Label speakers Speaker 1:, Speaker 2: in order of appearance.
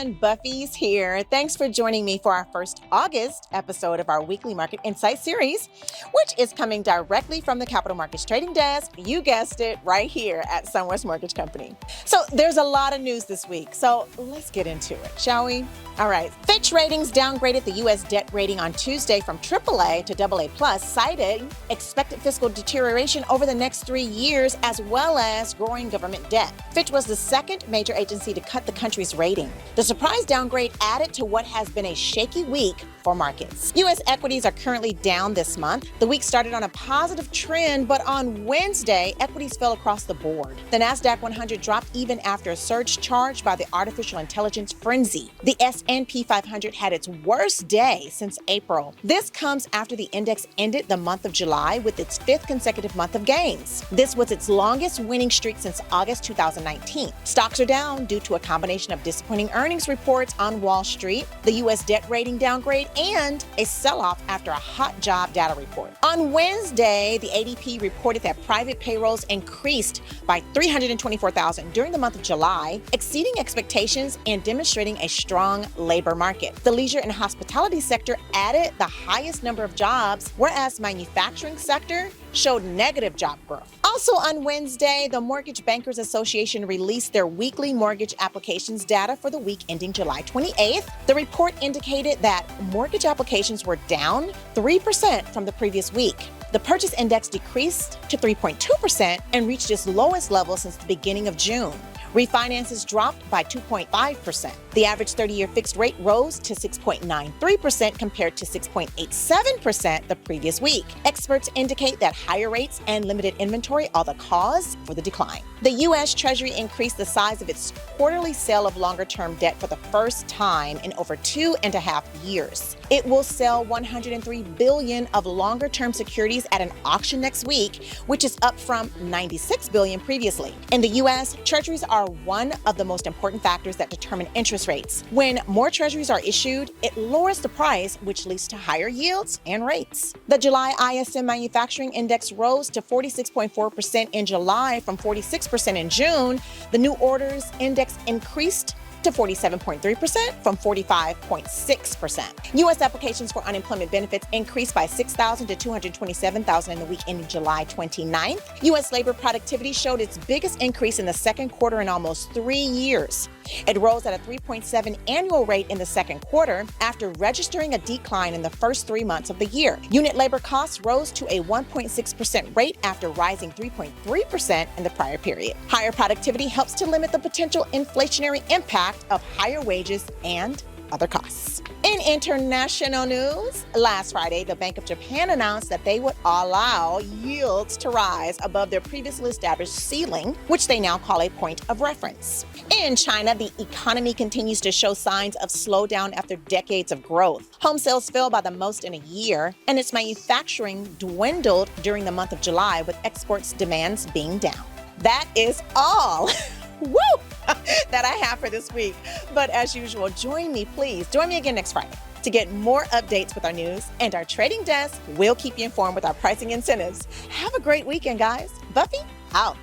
Speaker 1: everyone, Buffy's here. Thanks for joining me for our first August episode of our weekly Market Insight series, which is coming directly from the Capital Markets Trading Desk. You guessed it, right here at SunWest Mortgage Company. So there's a lot of news this week, so let's get into it, shall we? All right. Fitch Ratings downgraded the U.S. debt rating on Tuesday from AAA to AA+, citing expected fiscal deterioration over the next 3 years, as well as growing government debt. Fitch was the second major agency to cut the country's rating. The surprise downgrade added to what has been a shaky week for markets. U.S. equities are currently down this month. The week started on a positive trend, but on Wednesday, equities fell across the board. The NASDAQ 100 dropped even after a surge charged by the artificial intelligence frenzy. The S&P 500 had its worst day since April. This comes after the index ended the month of July with its 5th consecutive month of gains. This was its longest winning streak since August 2019. Stocks are down due to a combination of disappointing earnings reports on Wall Street, the U.S. debt rating downgrade, and a sell-off after a hot job data report. On Wednesday, the ADP reported that private payrolls increased by 324,000 during the month of July, exceeding expectations and demonstrating a strong labor market. The leisure and hospitality sector added the highest number of jobs, whereas manufacturing sector showed negative job growth. Also on Wednesday, the Mortgage Bankers Association released their weekly mortgage applications data for the week ending July 28th. The report indicated that mortgage applications were down 3% from the previous week. The purchase index decreased to 3.2% and reached its lowest level since the beginning of June. Refinances dropped by 2.5%. The average 30-year fixed rate rose to 6.93% compared to 6.87% the previous week. Experts indicate that higher rates and limited inventory are the cause for the decline. The U.S. Treasury increased the size of its quarterly sale of longer-term debt for the first time in over 2.5 years. It will sell $103 billion of longer-term securities at an auction next week, which is up from $96 billion previously. In the U.S., Treasuries are one of the most important factors that determine interest rates. When more treasuries are issued, it lowers the price, which leads to higher yields and rates. The July ISM Manufacturing Index rose to 46.4% in July from 46% in June. The new orders index increased to 47.3% from 45.6%. U.S. applications for unemployment benefits increased by 6,000 to 227,000 in the week ending July 29th. U.S. labor productivity showed its biggest increase in the second quarter in almost 3 years. It rose at a 3.7 annual rate in the second quarter after registering a decline in the first 3 months of the year. Unit labor costs rose to a 1.6% rate after rising 3.3% in the prior period. Higher productivity helps to limit the potential inflationary impact of higher wages and other costs. In international news, last Friday, the Bank of Japan announced that they would allow yields to rise above their previously established ceiling, which they now call a point of reference. In China, the economy continues to show signs of slowdown after decades of growth. Home sales fell by the most in a year, and its manufacturing dwindled during the month of July, with exports demands being down. That is all. Woo! that I have for this week. But as usual, join me again next Friday to get more updates with our news, and our trading desk will keep you informed with our pricing incentives. Have a great weekend, guys. Buffy, out.